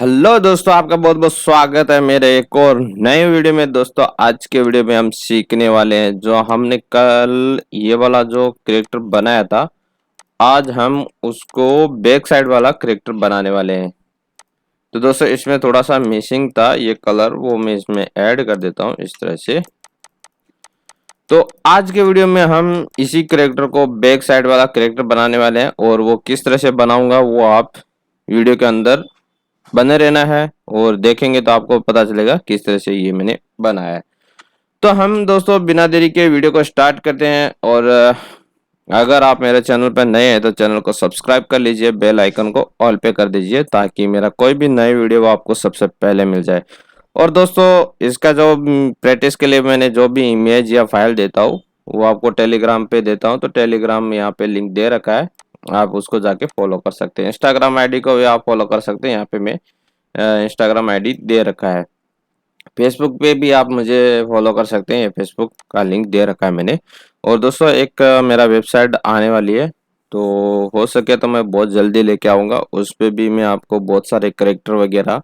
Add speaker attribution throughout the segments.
Speaker 1: Hello दोस्तों, आपका बहुत बहुत स्वागत है मेरे एक और नए वीडियो में। दोस्तों आज के वीडियो में हम सीखने वाले हैं जो हमने कल ये वाला जो कैरेक्टर बनाया था, आज हम उसको बैक साइड वाला कैरेक्टर बनाने वाले हैं। तो दोस्तों इसमें थोड़ा सा मिसिंग था ये कलर, वो मैं इसमें ऐड कर देता हूँ इस तरह से। तो आज के वीडियो में हम इसी कैरेक्टर को बैक साइड वाला कैरेक्टर बनाने वाले हैं, और वो किस तरह से बनाऊंगा वो आप वीडियो के अंदर बने रहना है और देखेंगे तो आपको पता चलेगा किस तरह से ये मैंने बनाया है। तो हम दोस्तों बिना देरी के वीडियो को स्टार्ट करते हैं। और अगर आप मेरे चैनल पर नए हैं तो चैनल को सब्सक्राइब कर लीजिए, बेल आइकन को ऑल पे कर दीजिए ताकि मेरा कोई भी नई वीडियो आपको सबसे पहले मिल जाए। और दोस्तों इसका जो प्रैक्टिस के लिए मैंने जो भी इमेज या फाइल देता हूँ वो आपको टेलीग्राम पे देता हूँ। तो टेलीग्राम में यहाँ पे लिंक दे रखा है, आप उसको जाके फॉलो कर सकते हैं। इंस्टाग्राम आईडी को भी आप फॉलो कर सकते हैं, यहाँ पे मैं इंस्टाग्राम आईडी दे रखा है। फेसबुक पे भी आप मुझे फॉलो कर सकते हैं, फेसबुक का लिंक दे रखा है मैंने। और दोस्तों एक मेरा वेबसाइट आने वाली है, तो हो सके तो मैं बहुत जल्दी लेके आऊँगा। उस पे भी मैं आपको बहुत सारे करेक्टर वगैरह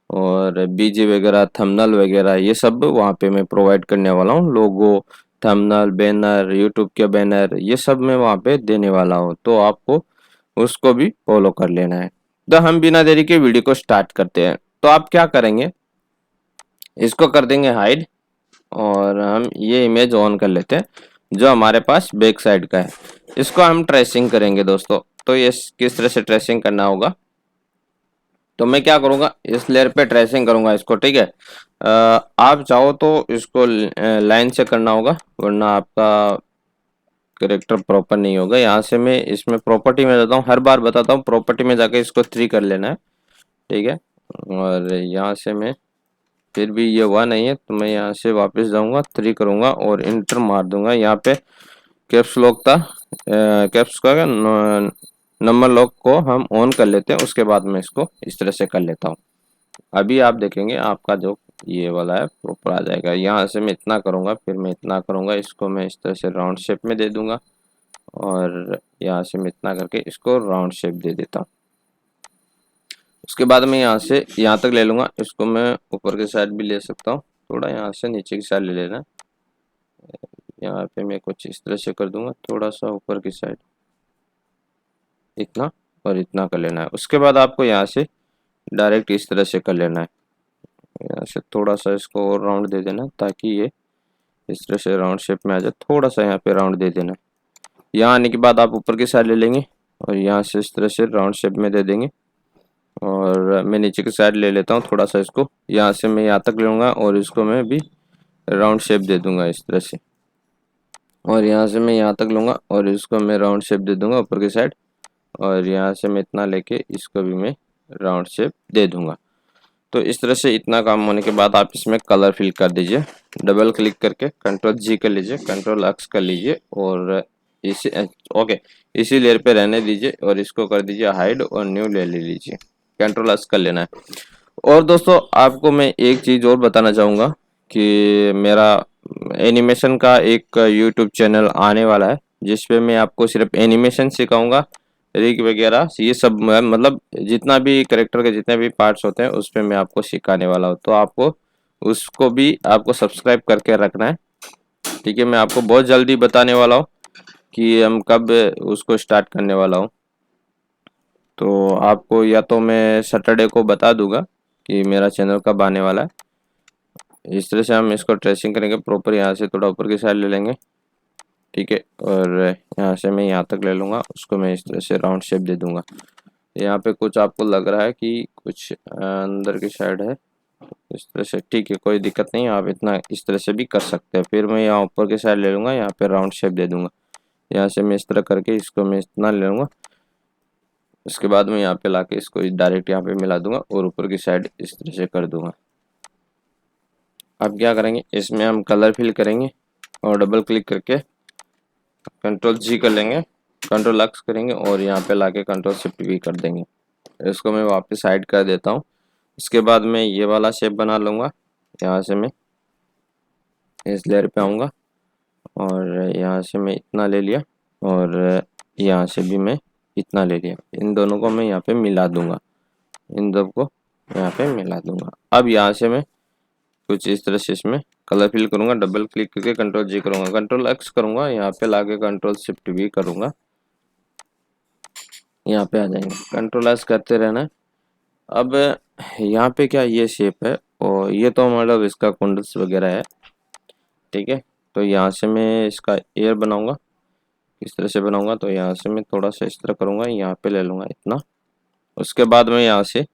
Speaker 1: और बीजी वगैरह, थंबनेल वगैरह ये सब वहाँ पे मैं प्रोवाइड करने वाला हूँ। लोगो, थंबनेल, बैनर, यूट्यूब के बैनर, ये सब मैं वहाँ पे देने वाला हूँ, तो आपको उसको भी फॉलो कर लेना है। तो हम बिना देरी के वीडियो को स्टार्ट करते हैं। तो आप क्या करेंगे, इसको कर देंगे हाइड, और हम ये इमेज ऑन कर लेते हैं जो हमारे पास बैक साइड का है। इसको हम ट्रेसिंग करेंगे दोस्तों। तो ये किस तरह से ट्रेसिंग करना होगा, तो मैं क्या करूँगा, इस लेयर पे ट्रेसिंग करूँगा इसको, ठीक है। आप चाहो तो इसको लाइन से करना होगा, वरना आपका करेक्टर प्रॉपर नहीं होगा। यहाँ से मैं इसमें प्रॉपर्टी में जाता हूँ, हर बार बताता हूँ, प्रॉपर्टी में जाके इसको 3 कर लेना है, ठीक है। और यहाँ से मैं फिर भी ये हुआ नहीं है तो मैं यहाँ से वापस जाऊँगा, 3 करूँगा और इंटर मार दूंगा। यहाँ पे कैप्स लॉक था, कैप्स का नंबर लॉक को हम ऑन कर लेते हैं, उसके बाद मैं इसको इस तरह से कर लेता हूँ। अभी आप देखेंगे आपका जो ये वाला है प्रॉपर आ जाएगा। यहाँ से मैं इतना करूँगा, फिर मैं इतना करूँगा, इसको मैं इस तरह से राउंड शेप में दे दूंगा, और यहाँ से मैं इतना करके इसको राउंड शेप दे देता हूँ। उसके बाद मैं यहाँ से यहाँ तक ले लूँगा, इसको मैं ऊपर की साइड भी ले सकता हूँ, थोड़ा यहाँ से नीचे की साइड ले लेना। यहाँ पे मैं कुछ इस तरह से कर दूंगा, थोड़ा सा ऊपर की साइड इतना और इतना कर लेना है। उसके बाद आपको यहाँ से डायरेक्ट इस तरह से कर लेना है, यहाँ से थोड़ा सा इसको और राउंड दे देना ताकि ये इस तरह से राउंड शेप में आ जाए। थोड़ा सा यहाँ पे राउंड दे देना। यहाँ आने के बाद आप ऊपर की साइड ले लेंगे और यहाँ से इस तरह से राउंड शेप में दे देंगे, और मैं नीचे की साइड ले लेता हूँ थोड़ा सा इसको। यहाँ से मैं यहाँ तक लूँगा और इसको मैं भी राउंड शेप दे दूंगा इस तरह से, और यहाँ से मैं यहाँ तक लूँगा और इसको मैं राउंड शेप दे दूंगा ऊपर की साइड, और यहाँ से मैं इतना लेके इसको भी मैं राउंड शेप दे दूंगा। तो इस तरह से इतना काम होने के बाद आप इसमें कलर फिल कर दीजिए। डबल क्लिक करके कंट्रोल जी कर लीजिए, कंट्रोल एक्स कर लीजिए, और इसी ओके इसी लेयर पे रहने दीजिए, और इसको कर दीजिए हाइड और न्यू ले लीजिए, कंट्रोल एक्स कर लेना है। और दोस्तों आपको मैं एक चीज़ और बताना चाहूँगा कि मेरा एनिमेशन का एक यूट्यूब चैनल आने वाला है, जिस पे मैं आपको सिर्फ एनिमेशन सिखाऊंगा, रिग वगैरह ये सब, मतलब जितना भी करेक्टर के जितने भी पार्ट्स होते हैं उस पे मैं आपको सिखाने वाला हूँ। तो आपको उसको भी आपको सब्सक्राइब करके रखना है, ठीक है। मैं आपको बहुत जल्दी बताने वाला हूँ कि हम कब उसको स्टार्ट करने वाला हूँ। तो आपको या तो मैं सैटरडे को बता दूंगा कि मेरा चैनल कब आने वाला है। इस तरह से हम इसको ट्रेसिंग करेंगे प्रॉपर, यहाँ से थोड़ा ऊपर की साइड ले लेंगे, ठीक है। और यहाँ से मैं यहाँ तक ले लूँगा, उसको मैं इस तरह से राउंड शेप दे दूंगा। यहाँ पे कुछ आपको लग रहा है कि कुछ अंदर की साइड है, इस तरह से, ठीक है, कोई दिक्कत नहीं, आप इतना इस तरह से भी कर सकते हैं। फिर मैं यहाँ ऊपर की साइड ले लूँगा, यहाँ पे राउंड शेप दे दूंगा। यहाँ से मैं इस तरह करके इसको मैं इतना ले लूँगा, उसके बाद मैं यहाँ पे लाके इसको डायरेक्ट यहाँ पे मिला दूंगा और ऊपर की साइड इस तरह से कर दूंगा। अब क्या करेंगे, इसमें हम कलर फिल करेंगे और डबल क्लिक करके कंट्रोल जी कर लेंगे, कंट्रोल एक्स करेंगे और यहाँ पे लाके कंट्रोल शिफ्ट भी कर देंगे। इसको मैं वापस साइड कर देता हूँ। इसके बाद मैं ये वाला शेप बना लूँगा। यहाँ से मैं इस लेयर पे आऊँगा और यहाँ से मैं इतना ले लिया, और यहाँ से भी मैं इतना ले लिया। इन दोनों को मैं यहाँ पे मिला दूंगा, इन दो को यहाँ पे मिला दूंगा। अब यहाँ से मैं कुछ इस तरह से इसमें कलर फिल करूंगा, डबल क्लिक करके कंट्रोल जी करूंगा, कंट्रोल एक्स करूंगा, यहाँ पे लाके कंट्रोल शिफ्ट वी करूंगा, यहाँ पे आ जाएंगे, कंट्रोल एस करते रहना है। अब यहाँ पे क्या ये शेप है और ये तो मतलब इसका कुंडल्स वगैरह है, ठीक है। तो यहाँ से मैं इसका एयर बनाऊंगा, किस तरह से बनाऊंगा, तो यहाँ से मैं थोड़ा सा इस तरह करूंगा, यहाँ पे ले लूंगा इतना। उसके बाद मैं यहाँ से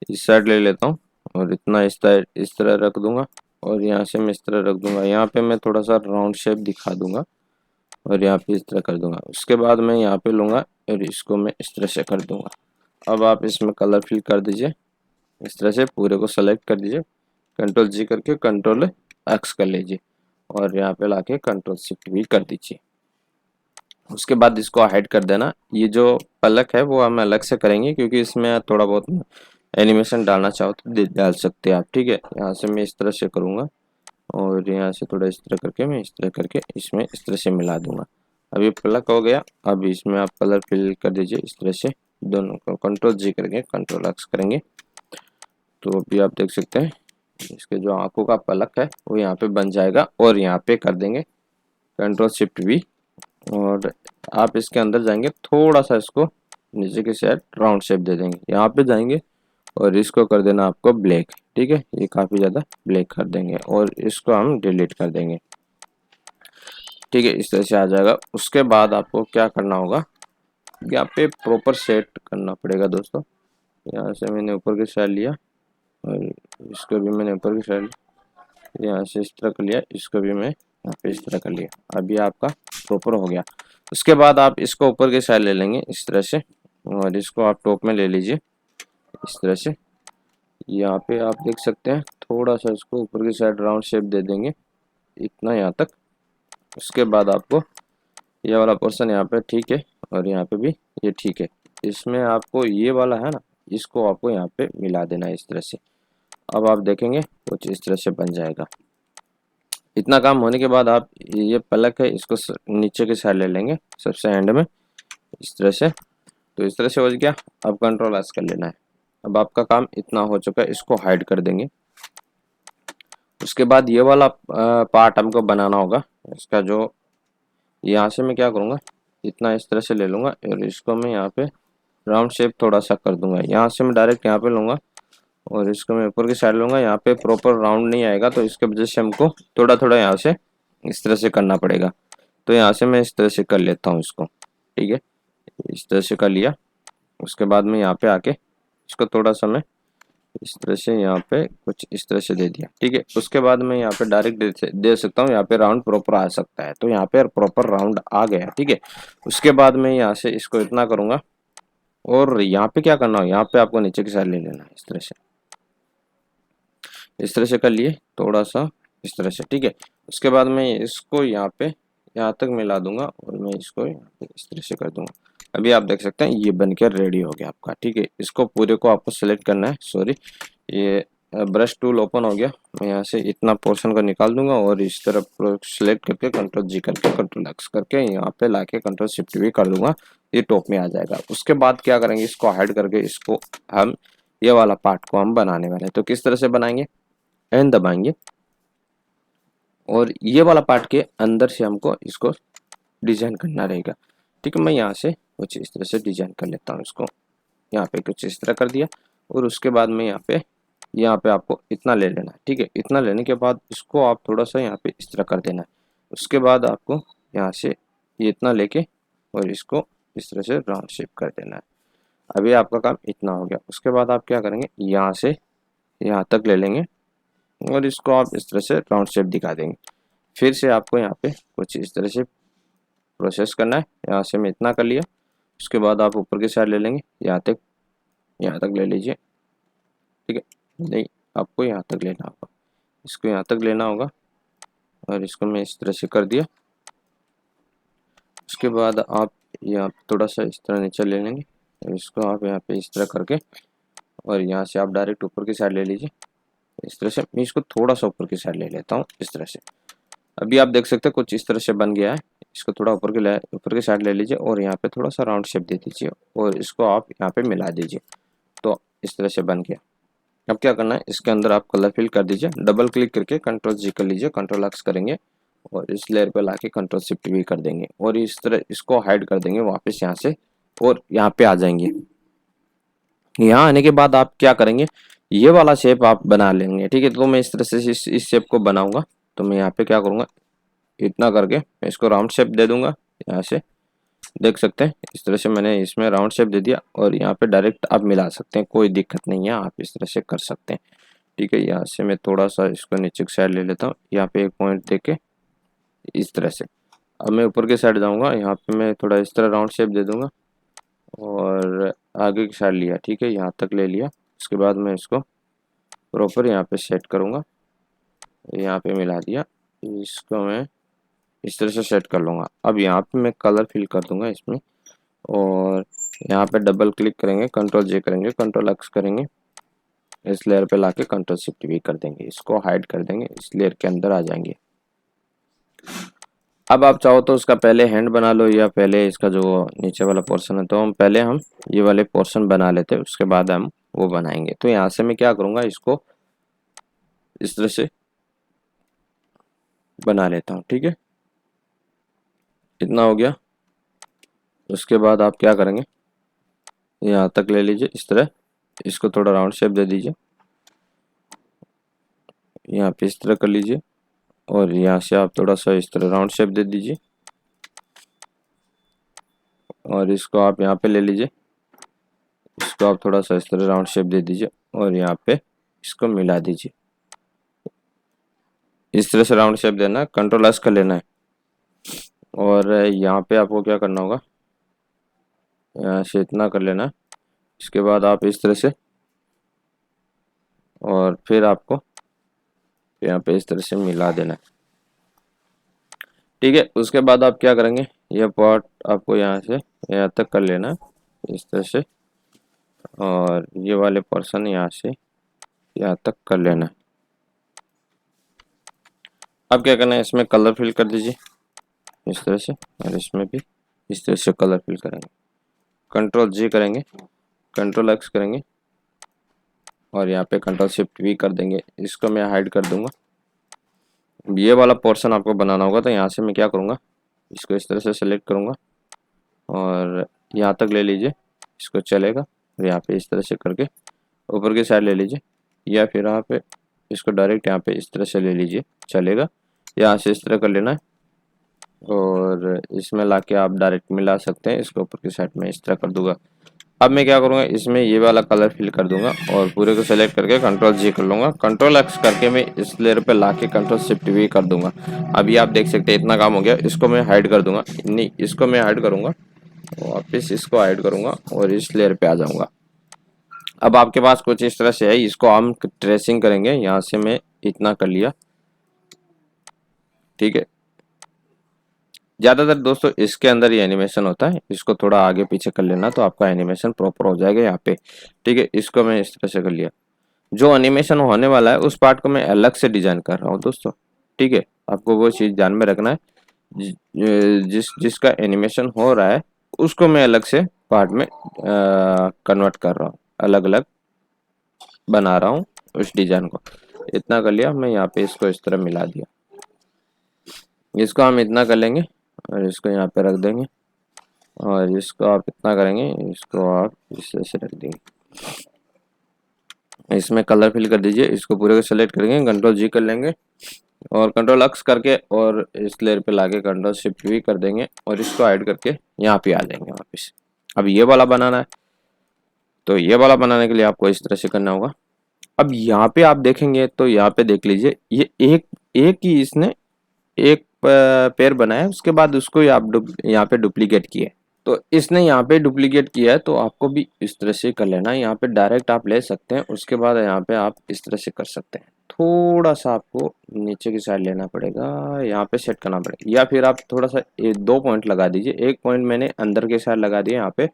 Speaker 1: इस साइड ले लेता हूँ और इतना इस तरह रख दूंगा और यहाँ से मैं इस तरह रख दूंगा। यहाँ पे मैं थोड़ा सा राउंड शेप दिखा दूंगा और यहाँ पे इस तरह कर दूंगा। उसके बाद मैं यहाँ पे लूँगा और इसको मैं इस तरह से कर दूंगा। अब आप इसमें कलर फिल कर दीजिए, इस तरह से पूरे को सेलेक्ट कर दीजिए, कंट्रोल जी करके कंट्रोल एक्स कर लीजिए और यहाँ पे लाके कंट्रोल शिफ्ट भी कर दीजिए। उसके बाद इसको हाइड कर देना। ये जो पलक है वो हम अलग से करेंगे क्योंकि इसमें थोड़ा बहुत एनिमेशन डालना चाहो तो डाल सकते हैं आप, ठीक है। यहाँ से मैं इस तरह से करूँगा और यहाँ से थोड़ा इस तरह करके मैं इस तरह करके इसमें इस तरह से मिला दूंगा। अब ये प्लग हो गया। अब इसमें आप कलर फिल कर दीजिए इस तरह से, दोनों को कंट्रोल जी करेंगे, कंट्रोल एक्स करेंगे, तो अभी आप देख सकते हैं इसके जो आंखों का पलक है वो यहाँ पे बन जाएगा। और यहाँ पे कर देंगे कंट्रोल शिफ्ट वी और आप इसके अंदर जाएंगे, थोड़ा सा इसको नीचे की साइड राउंड शेप दे देंगे, यहाँ पे जाएंगे और इसको कर देना आपको ब्लैक, ठीक है। ये काफ़ी ज़्यादा ब्लैक कर देंगे और इसको हम डिलीट कर देंगे, ठीक है। इस तरह से आ जाएगा। उसके बाद आपको क्या करना होगा, यहाँ पे प्रॉपर सेट करना पड़ेगा दोस्तों। यहाँ से मैंने ऊपर की साइड लिया और इसको भी मैंने ऊपर की साइड, यहाँ से इस तरह कर लिया, इसको भी मैं यहाँ पे इस तरह कर लिया। अभी आपका प्रॉपर हो गया। उसके बाद आप इसको ऊपर की साइड ले लेंगे इस तरह से और इसको आप टॉप में ले लीजिए इस तरह से। यहाँ पे आप देख सकते हैं थोड़ा सा इसको ऊपर की साइड राउंड शेप दे देंगे, इतना यहाँ तक। उसके बाद आपको ये वाला पोर्शन यहाँ पे ठीक है और यहाँ पे भी ये ठीक है। इसमें आपको ये वाला है ना, इसको आपको यहाँ पे मिला देना है इस तरह से। अब आप देखेंगे कुछ इस तरह से बन जाएगा। इतना काम होने के बाद आप ये पलक है इसको नीचे की साइड ले लेंगे सबसे एंड में इस तरह से। तो इस तरह से हो गया। अब कंट्रोल एस कर लेना है। अब आपका काम इतना हो चुका है, इसको हाइड कर देंगे। उसके बाद ये वाला पार्ट हमको बनाना होगा। इसका जो यहाँ से मैं क्या करूँगा, इतना इस तरह से ले लूँगा और इसको मैं यहाँ पे राउंड शेप थोड़ा सा कर दूंगा। यहाँ से मैं डायरेक्ट यहाँ पे लूँगा और इसको मैं ऊपर की साइड लूँगा। यहाँ पे प्रॉपर राउंड नहीं आएगा तो इसके वजह से हमको थोड़ा थोड़ा यहाँ से इस तरह से करना पड़ेगा। तो यहाँ से मैं इस तरह से कर लेता हूँ इसको, ठीक है। इस तरह से कर लिया। उसके बाद में यहाँ पे आके इसको थोड़ा सा मैं इस तरह से यहाँ पे कुछ इस तरह से दे दिया, ठीक है। उसके बाद मैं यहाँ पे डायरेक्ट दे सकता हूँ, यहाँ पे राउंड प्रॉपर आ सकता है। तो यहाँ पे प्रॉपर राउंड आ गया, ठीक है। उसके बाद मैं यहाँ से इसको इतना करूँगा और यहाँ पे क्या करना हो, यहाँ पे आपको नीचे की साइड ले लेना है इस तरह से, इस तरह से कर लिए थोड़ा सा इस तरह से, ठीक है। उसके बाद मैं इसको यहाँ पे यहाँ तक मिला दूंगा और मैं इसको यहाँ पे इस तरह से कर दूंगा। अभी आप देख सकते हैं ये बनकर रेडी हो गया आपका, ठीक है। इसको पूरे को आपको सेलेक्ट करना है, सॉरी ये ब्रश टूल ओपन हो गया। मैं यहाँ से इतना पोर्शन को निकाल दूंगा और इस तरफ सेलेक्ट करके कंट्रोल जी करके कंट्रोल एक्स करके यहाँ पे लाके कंट्रोल शिफ्ट भी कर दूंगा, ये टॉप में आ जाएगा। उसके बाद क्या करेंगे, इसको हाइड करके इसको हम ये वाला पार्ट को हम बनाने वाले हैं। तो किस तरह से बनाएंगे, एन दबाएंगे और ये वाला पार्ट के अंदर से हमको इसको डिजाइन करना रहेगा, ठीक है। मैं यहाँ से कुछ इस तरह से डिजाइन कर लेता हूँ इसको, यहाँ पे कुछ इस तरह कर दिया और उसके बाद में यहाँ पे आपको इतना ले लेना है, ठीक है। इतना लेने के बाद इसको आप थोड़ा सा यहाँ पे इस तरह कर देना है। उसके बाद आपको यहाँ से ये इतना लेके और इसको इस तरह से राउंड शेप कर देना है। अभी आपका काम इतना हो गया। उसके बाद आप क्या करेंगे, यहाँ से यहाँ तक ले लेंगे और इसको आप इस तरह से राउंड शेप दिखा देंगे। फिर से आपको यहाँ पे कुछ इस तरह से प्रोसेस करना है। यहाँ से मैं इतना कर लिया। उसके बाद आप ऊपर की साइड ले लेंगे, यहाँ तक ले लीजिए, ठीक है। नहीं, आपको यहाँ तक लेना होगा, इसको यहाँ तक लेना होगा और इसको मैं इस तरह से कर दिया। उसके बाद आप यहाँ थोड़ा सा इस तरह नीचे ले लेंगे और इसको आप यहाँ पे इस तरह करके और यहाँ से आप डायरेक्ट ऊपर की साइड ले लीजिए इस तरह से। मैं इसको थोड़ा सा ऊपर की साइड ले लेता हूँ इस तरह से। अभी आप देख सकते हैं कुछ इस तरह से बन गया है। इसको थोड़ा ऊपर की साइड ले लीजिए और यहाँ पे थोड़ा सा राउंड शेप दे दीजिए और इसको आप यहाँ पे मिला दीजिए। तो इस तरह से बन गया। अब क्या करना है, इसके अंदर आप कलर फिल कर दीजिए, डबल क्लिक करके कंट्रोल जी कर लीजिए, कंट्रोल एक्स करेंगे और इस लेयर पे लाके कंट्रोल शिफ्ट वी कर देंगे और इस तरह इसको हाइड कर देंगे वापस यहाँ से और यहाँ पे आ जाएंगे। यहाँ आने के बाद आप क्या करेंगे, ये वाला शेप आप बना लेंगे, ठीक है। तो मैं इस तरह से इस शेप को बनाऊंगा। तो मैं यहाँ पे क्या करूँगा, इतना करके मैं इसको राउंड शेप दे दूंगा। यहाँ से देख सकते हैं इस तरह से मैंने इसमें राउंड शेप दे दिया और यहाँ पे डायरेक्ट आप मिला सकते हैं, कोई दिक्कत नहीं है, आप इस तरह से कर सकते हैं, ठीक है। यहाँ से मैं थोड़ा सा इसको नीचे की साइड ले लेता हूँ, यहाँ पे एक पॉइंट दे के इस तरह से। अब मैं ऊपर की साइड जाऊँगा, यहाँ पे मैं थोड़ा इस तरह राउंड शेप दे दूंगा और आगे की साइड लिया, ठीक है, यहाँ तक ले लिया। उसके बाद मैं इसको प्रॉपर यहाँ पे सेट करूँगा, यहाँ पे मिला दिया, इसको मैं इस तरह से सेट कर लूँगा। अब यहाँ पे मैं कलर फिल कर दूंगा इसमें और यहाँ पे डबल क्लिक करेंगे, कंट्रोल जे करेंगे, कंट्रोल एक्स करेंगे, इस लेयर पे लाके कंट्रोल शिफ्ट वी कर देंगे, इसको हाइड कर देंगे, इस लेयर के अंदर आ जाएंगे। अब आप चाहो तो उसका पहले हैंड बना लो या पहले इसका जो नीचे वाला पोर्शन है, तो हम ये वाले पोर्शन बना लेते हैं, उसके बाद हम वो बनाएंगे। तो यहाँ से मैं क्या करूँगा, इसको इस तरह से बना लेता हूँ, ठीक है, इतना हो गया। उसके बाद आप क्या करेंगे, यहाँ तक ले लीजिए इस तरह, इसको थोड़ा राउंड शेप दे दीजिए, यहाँ पे इस तरह कर लीजिए और यहाँ से आप थोड़ा सा इस तरह राउंड शेप दे दीजिए और इसको आप यहाँ पे ले लीजिए, इसको आप थोड़ा सा इस तरह राउंड शेप दे दीजिए और यहाँ पे इसको मिला दीजिए। इस तरह से राउंड शेप देना है, कंट्रोल एस कर लेना है और यहाँ पे आपको क्या करना होगा, यहाँ से इतना कर लेना है। इसके बाद आप इस तरह से और फिर आपको यहाँ पे इस तरह से मिला देना है, ठीक है। उसके बाद आप क्या करेंगे, यह पार्ट आपको यहाँ से यहाँ तक कर लेना है इस तरह से और ये वाले पोर्शन यहाँ से यहाँ तक कर लेना है। अब क्या करना है, इसमें कलर फिल कर दीजिए इस तरह से और इसमें भी इस तरह से कलर फिल करेंगे, कंट्रोल जी करेंगे, कंट्रोल एक्स करेंगे और यहाँ पे कंट्रोल शिफ्ट वी कर देंगे। इसको मैं हाइड कर दूंगा। ये वाला पोर्शन आपको बनाना होगा, तो यहाँ से मैं क्या करूँगा, इसको इस तरह से सेलेक्ट करूँगा और यहाँ तक ले लीजिए, इसको चलेगा और यहाँ पे इस तरह से करके ऊपर की साइड ले लीजिए या फिर यहाँ पे इसको डायरेक्ट यहाँ पे इस तरह से ले लीजिए, चलेगा। यहाँ से इस तरह कर लेना है और इसमें लाके आप डायरेक्ट मिला सकते हैं, इसको ऊपर की साइड में इस तरह कर दूंगा। अब मैं क्या करूँगा, इसमें ये वाला कलर फिल कर दूंगा और पूरे को सेलेक्ट करके कंट्रोल जी कर लूँगा, कंट्रोल एक्स करके मैं इस लेयर पे लाके कंट्रोल शिफ्ट वी कर दूंगा। अभी आप देख सकते हैं इतना काम हो गया। इसको मैं हाइड कर दूंगा, नहीं इसको मैं हाइड करूँगा, वापस इसको हाइड करूँगा और इस लेयर पे आ जाऊँगा। अब आपके पास कुछ इस तरह से है, इसको हम ट्रेसिंग करेंगे। यहाँ से मैं इतना कर लिया, ठीक है। ज़्यादातर दोस्तों इसके अंदर ही एनिमेशन होता है, इसको थोड़ा आगे पीछे कर लेना तो आपका एनिमेशन प्रॉपर हो जाएगा यहाँ पे, ठीक है। इसको मैं इस तरह से कर लिया। जो एनिमेशन होने वाला है उस पार्ट को मैं अलग से डिजाइन कर रहा हूँ दोस्तों, ठीक है। आपको वो चीज़ ध्यान में रखना है, जिसका एनिमेशन हो रहा है उसको मैं अलग से पार्ट में कन्वर्ट कर रहा हूँ, अलग अलग बना रहा हूँ उस डिजाइन को। इतना कर लिया मैं, यहाँ पे इसको इस तरह मिला दिया। इसको हम इतना कर लेंगे और इसको यहाँ पे रख देंगे और इसको आप इतना करेंगे, इसको आप इस तरह से रख देंगे। इसमें कलर फिल कर दीजिए, इसको पूरे को सेलेक्ट करेंगे, कंट्रोल जी कर लेंगे और कंट्रोल एक्स करके और इस लेयर पे लाके कंट्रोल शिफ्ट वी कर देंगे और इसको ऐड करके यहाँ पे आ जाएंगे वापस। अब ये वाला बनाना है, तो ये वाला बनाने के लिए आपको इस तरह से करना होगा। अब यहाँ पे आप देखेंगे तो यहाँ पे देख लीजिए, ये एक एक ही इसने एक पेयर बनाया, उसके बाद उसको आप यहाँ पे डुप्लीकेट किए, तो इसने यहाँ पे डुप्लीकेट किया है, तो आपको भी इस तरह से कर लेना है। यहाँ पे डायरेक्ट आप ले सकते हैं, उसके बाद यहाँ पे आप इस तरह से कर सकते हैं। थोड़ा सा आपको नीचे की साइड लेना पड़ेगा, यहाँ पे सेट करना पड़ेगा, या फिर आप थोड़ा सा दो पॉइंट लगा दीजिए। एक पॉइंट मैंने अंदर के साइड लगा दिया यहाँ पे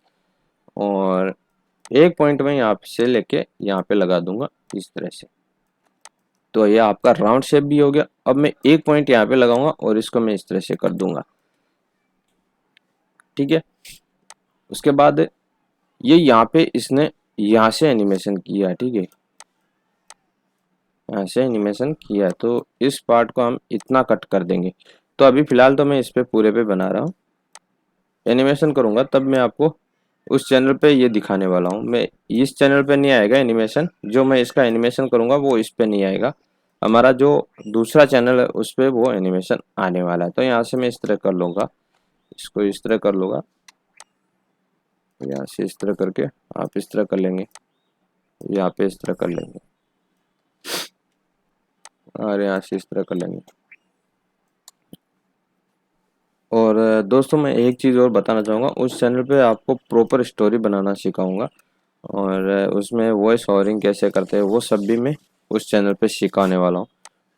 Speaker 1: और एक पॉइंट में यहाँ से लेके यहाँ पे लगा दूंगा इस तरह से, तो ये आपका राउंड शेप भी हो गया। अब मैं एक पॉइंट यहाँ पे लगाऊंगा और इसको मैं इस तरह से कर दूंगा, ठीक है। उसके बाद ये यहाँ पे इसने यहाँ से एनिमेशन किया, ठीक है। यहाँ से एनिमेशन किया है, तो इस पार्ट को हम इतना कट कर देंगे। तो अभी फ़िलहाल तो मैं इस पे पूरे पे बना रहा हूँ, एनिमेशन करूँगा तब मैं आपको उस चैनल पे ये दिखाने वाला हूँ। मैं इस चैनल पे नहीं आएगा एनिमेशन, जो मैं इसका एनिमेशन करूँगा वो इस पे नहीं आएगा। हमारा जो दूसरा चैनल है उस पे वो एनिमेशन आने वाला है। तो यहाँ से मैं इस तरह कर लूँगा, इसको इस तरह कर लूँगा, यहाँ से इस तरह करके आप इस तरह कर लेंगे, यहाँ पे इस तरह कर लेंगे और यहाँ से इस तरह कर लेंगे। और दोस्तों मैं एक चीज़ और बताना चाहूँगा, उस चैनल पे आपको प्रॉपर स्टोरी बनाना सिखाऊंगा और उसमें वॉइस ओवरिंग कैसे करते हैं वो सब भी मैं उस चैनल पे सिखाने वाला हूँ।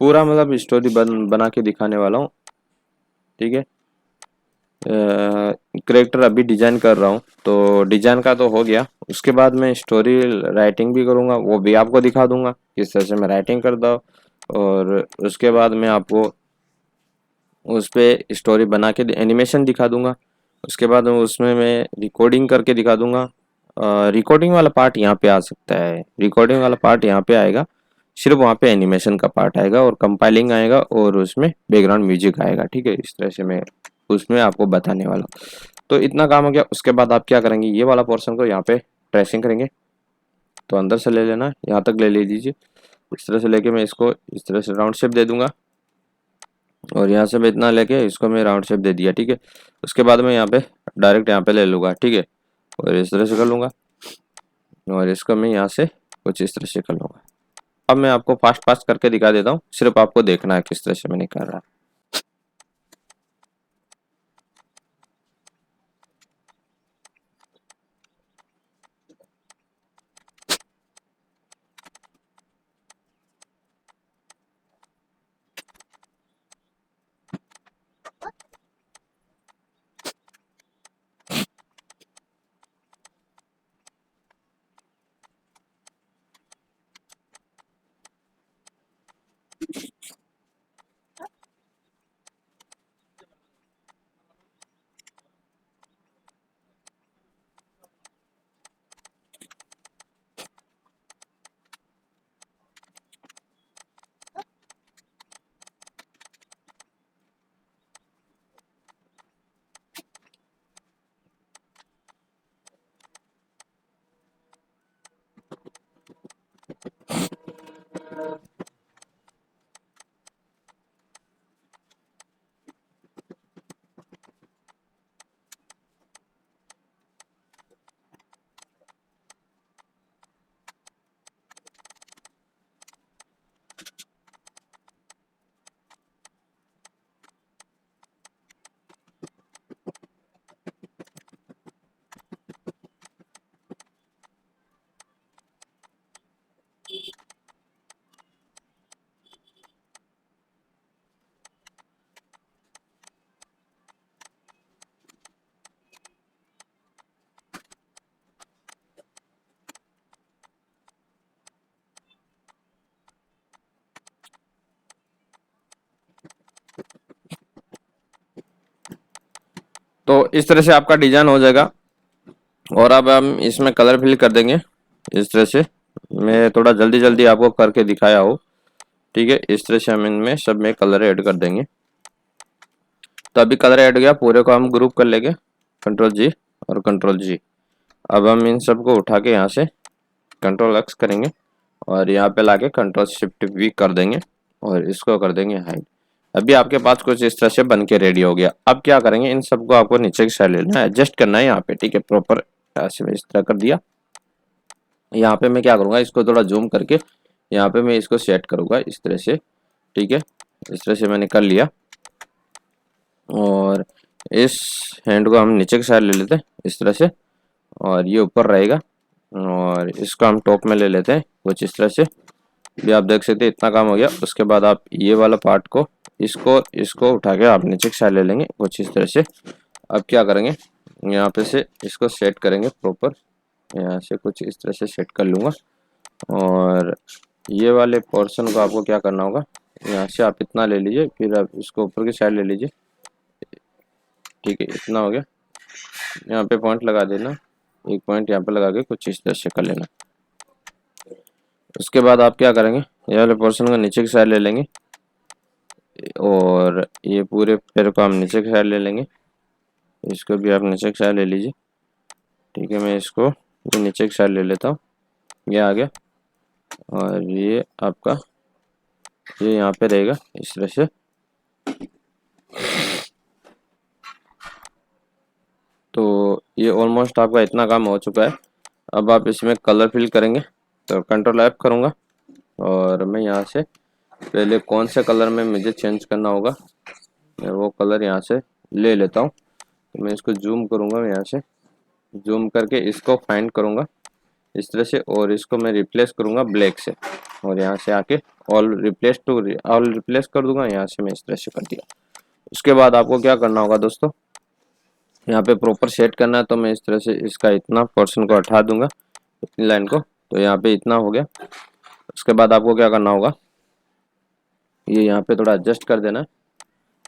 Speaker 1: पूरा मतलब स्टोरी बना के दिखाने वाला हूँ, ठीक है। कैरेक्टर अभी डिजाइन कर रहा हूँ, तो डिजाइन का तो हो गया, उसके बाद मैं स्टोरी राइटिंग भी करूँगा, वो भी आपको दिखा दूंगा किस तरह से मैं राइटिंग करता हूँ। और उसके बाद मैं आपको उस पे स्टोरी बना के एनिमेशन दिखा दूंगा। उसके बाद उसमें मैं रिकॉर्डिंग करके दिखा दूंगा। रिकॉर्डिंग वाला पार्ट यहाँ पे आ सकता है, रिकॉर्डिंग वाला पार्ट यहाँ पे आएगा, सिर्फ वहाँ पे एनिमेशन का पार्ट आएगा और कंपाइलिंग आएगा और उसमें बैकग्राउंड म्यूजिक आएगा, ठीक है। इस तरह से मैं उसमें आपको बताने वाला हूँ। तो इतना काम हो गया। उसके बाद आप क्या करेंगे, ये वाला पोर्शन को यहाँ पे ट्रेसिंग करेंगे, तो अंदर से ले लेना, यहाँ तक ले लीजिए। इस तरह से लेके मैं इसको इस तरह से राउंड शेप दे दूंगा और यहाँ से मैं इतना लेके इसको मैं राउंड शेप दे दिया, ठीक है। उसके बाद मैं यहाँ पे डायरेक्ट यहाँ पे ले लूँगा, ठीक है, और इस तरह से कर लूँगा और इसको मैं यहाँ से कुछ इस तरह से कर लूँगा। अब मैं आपको फास्ट फास्ट करके दिखा देता हूँ, सिर्फ आपको देखना है किस तरह से मैंने कर रहा। तो इस तरह से आपका डिजाइन हो जाएगा और अब हम इसमें कलर फिल कर देंगे इस तरह से। मैं थोड़ा जल्दी जल्दी आपको करके दिखाया हो, ठीक है। इस तरह से हम इनमें सब में कलर ऐड कर देंगे। तो अभी कलर ऐड हो गया, पूरे को हम ग्रुप कर लेंगे, कंट्रोल जी और कंट्रोल जी। अब हम इन सबको उठा के यहाँ से कंट्रोल एक्स करेंगे और यहाँ पे लाके कंट्रोल शिफ्ट वी कर देंगे और इसको कर देंगे हाइड। अभी आपके पास कुछ इस तरह से बन के रेडी हो गया। अब क्या करेंगे, इन सबको आपको नीचे की साइड लेना है, एडजस्ट करना है यहाँ पे, ठीक है। प्रॉपर ऐसे में इस तरह कर दिया। यहाँ पे मैं क्या करूँगा, इसको थोड़ा जूम करके यहाँ पे मैं इसको सेट करूँगा इस तरह से, ठीक है। इस तरह से मैंने कर लिया और इस हैंड को हम नीचे की साइड ले लेते हैं इस तरह से और ये ऊपर रहेगा और इसको हम टॉप में ले लेते हैं कुछ इस तरह से। भी आप देख सकते हैं इतना काम हो गया। उसके बाद आप ये वाला पार्ट को इसको इसको उठा के आप नीचे की साइड ले लेंगे कुछ इस तरह से। अब क्या करेंगे, यहाँ पे से इसको सेट करेंगे प्रॉपर, यहाँ से कुछ इस तरह से सेट कर लूँगा और ये वाले पोर्शन को आपको क्या करना होगा, यहाँ से आप इतना ले लीजिए, फिर आप इसको ऊपर की साइड ले लीजिए, ठीक है। इतना हो गया, यहाँ पे पॉइंट लगा देना, एक पॉइंट यहाँ पे लगा के कुछ इस तरह से कर लेना। उसके बाद आप क्या करेंगे, ये वाले पोर्शन को नीचे की साइड ले लेंगे और ये पूरे पैर को हम नीचे की साइड ले लेंगे। इसको भी आप नीचे की साइड ले लीजिए। ठीक है, मैं इसको ये नीचे की साइड ले लेता हूँ। ये आ गया और ये आपका ये यहाँ पे रहेगा इस तरह से। तो ये ऑलमोस्ट आपका इतना काम हो चुका है। अब आप इसमें कलर फिल करेंगे तो कंट्रोल F करूँगा और मैं यहाँ से पहले कौन से कलर में मुझे चेंज करना होगा मैं वो कलर यहाँ से ले लेता हूँ। तो मैं इसको जूम करूँगा, मैं यहाँ से जूम करके इसको फाइंड करूँगा इस तरह से और इसको मैं रिप्लेस करूँगा ब्लैक से और यहाँ से आके ऑल रिप्लेस कर दूंगा। यहाँ से मैं इस तरह से कर दिया। उसके बाद आपको क्या करना होगा दोस्तों, यहाँ पे प्रॉपर सेट करना है। तो मैं इस तरह से इसका इतना पोर्शन को हटा दूंगा, इतनी लाइन को। तो यहाँ पे इतना हो गया। उसके बाद आपको क्या करना होगा, ये यहाँ पे थोड़ा एडजस्ट कर देना है,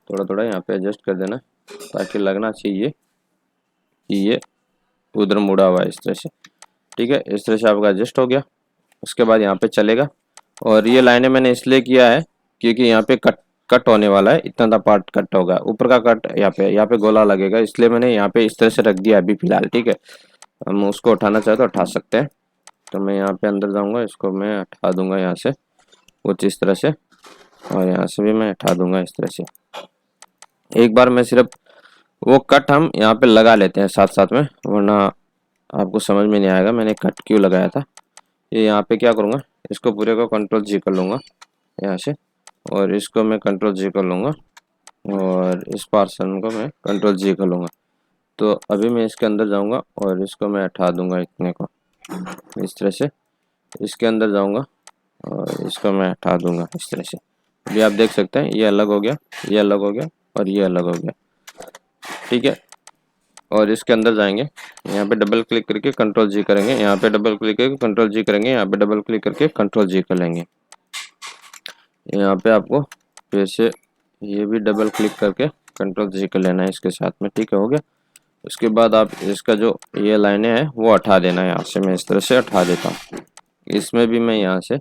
Speaker 1: थोड़ा थोड़ा यहाँ पे एडजस्ट कर देना है ताकि लगना चाहिए कि ये उधर मुड़ा हुआ है इस तरह से। ठीक है, इस तरह से आपका एडजस्ट हो गया। उसके बाद यहाँ पे चलेगा और ये लाइनें मैंने इसलिए किया है क्योंकि यहाँ पे कट होने वाला है, इतना सा पार्ट कट होगा, ऊपर का कट यहाँ पे गोला लगेगा, इसलिए मैंने यहाँ पे इस तरह से रख दिया अभी फिलहाल। ठीक है, हम उसको उठाना चाहे तो उठा सकते हैं। तो मैं यहाँ पे अंदर जाऊँगा, इसको मैं हटा दूंगा यहाँ से कुछ इस तरह से और यहाँ से भी मैं हटा दूंगा इस तरह से। एक बार मैं सिर्फ वो कट हम यहाँ पे लगा लेते हैं साथ साथ में, वरना आपको समझ में नहीं आएगा मैंने कट क्यों लगाया था। ये यहाँ पे क्या करूँगा, इसको पूरे को कंट्रोल G कर लूँगा यहाँ से और इसको मैं कंट्रोल G कर लूँगा और इस पार्सन को मैं कंट्रोल G कर लूँगा। तो अभी मैं इसके अंदर जाऊँगा और इसको मैं हटा दूँगा इतने को इस तरह से। इसके अंदर जाऊँगा और इसको मैं हटा दूँगा इस तरह से। अभी आप देख सकते हैं ये अलग हो गया, ये अलग हो गया और ये अलग हो गया। ठीक है, और इसके अंदर जाएंगे, यहाँ पे डबल क्लिक करके कंट्रोल G करेंगे, यहाँ पे डबल क्लिक करके कंट्रोल G करेंगे, यहाँ पे डबल क्लिक करके कंट्रोल G कर लेंगे। यहाँ पे आपको फिर से ये भी डबल क्लिक करके कंट्रोल G कर लेना है इसके साथ में। ठीक है, हो गया। उसके बाद आप इसका जो ये लाइनें हैं वो हटा देना है। यहाँ से मैं इस तरह से हटा देता हूँ, इसमें भी मैं यहाँ से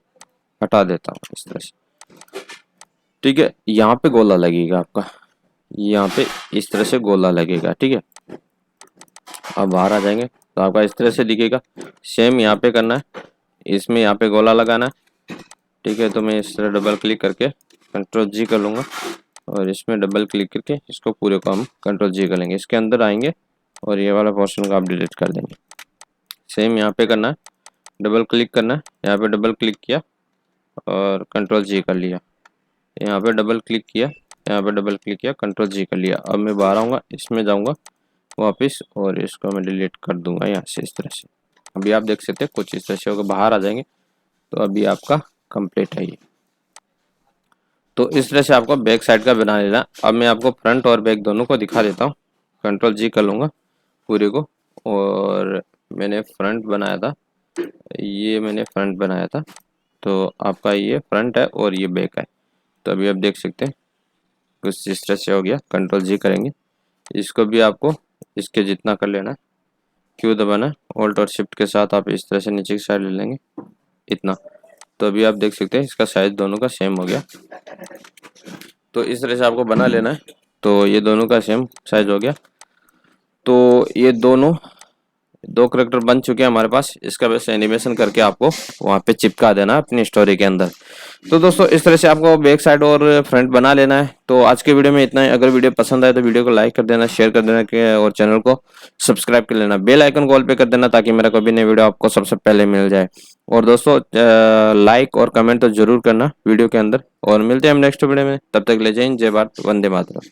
Speaker 1: हटा देता हूँ इस तरह से। ठीक है, यहाँ पे गोला लगेगा आपका, यहाँ पे इस तरह से गोला लगेगा। ठीक है, अब बाहर आ जाएंगे तो आपका इस तरह से दिखेगा। सेम यहाँ पे करना है, इसमें यहाँ पे गोला लगाना है। ठीक है, तो मैं इस तरह डबल क्लिक करके कंट्रोल G कर लूँगा और इसमें डबल क्लिक करके इसको पूरे को हम कंट्रोल G कर लेंगे। इसके अंदर आएंगे और ये वाला पोर्शन को आप डिलीट कर देंगे। सेम यहाँ पे करना है, डबल क्लिक करना है, यहाँ पे डबल क्लिक किया और कंट्रोल G कर लिया, यहाँ पे डबल क्लिक किया, यहाँ पे डबल क्लिक किया, कंट्रोल G कर लिया। अब मैं बाहर आऊँगा, इसमें जाऊँगा वापस और इसको मैं डिलीट कर दूंगा यहाँ से इस तरह से। अभी आप देख सकते हैं कुछ इस तरह से होकर बाहर आ जाएंगे। तो अभी आपका कंप्लीट है ये। तो इस तरह से आपको बैक साइड का बना लेना। अब मैं आपको फ्रंट और बैक दोनों को दिखा देता हूँ। कंट्रोल G कर लूँगा पूरे को और मैंने फ्रंट बनाया था, ये मैंने फ्रंट बनाया था। तो आपका ये फ्रंट है और ये बैक है। तो अभी आप देख सकते हैं कुछ इस तरह से हो गया। कंट्रोल G करेंगे, इसको भी आपको इसके जितना कर लेना है, क्यू दबाना है, ऑल्ट और शिफ्ट के साथ आप इस तरह से नीचे की साइड ले लेंगे इतना। तो अभी आप देख सकते हैं इसका साइज दोनों का सेम हो गया। तो इस तरह से आपको बना लेना है। तो ये दोनों का सेम साइज हो गया। तो ये दो कैरेक्टर बन चुके हैं हमारे पास। इसका बस एनिमेशन करके आपको वहाँ पे चिपका देना है अपनी स्टोरी के अंदर। तो दोस्तों इस तरह से आपको बैक साइड और फ्रंट बना लेना है। तो आज के वीडियो में इतना ही। अगर वीडियो पसंद आए तो वीडियो को लाइक कर देना, शेयर कर देना और चैनल को सब्सक्राइब कर लेना, बेल आइकन कॉल पे कर देना ताकि मेरा कोई भी नई वीडियो आपको सबसे पहले मिल जाए। और दोस्तों लाइक और कमेंट तो जरूर करना वीडियो के अंदर। और मिलते हैं हम नेक्स्ट वीडियो में, तब तक ले जय हिंद, जय भारत, वंदे मातरम।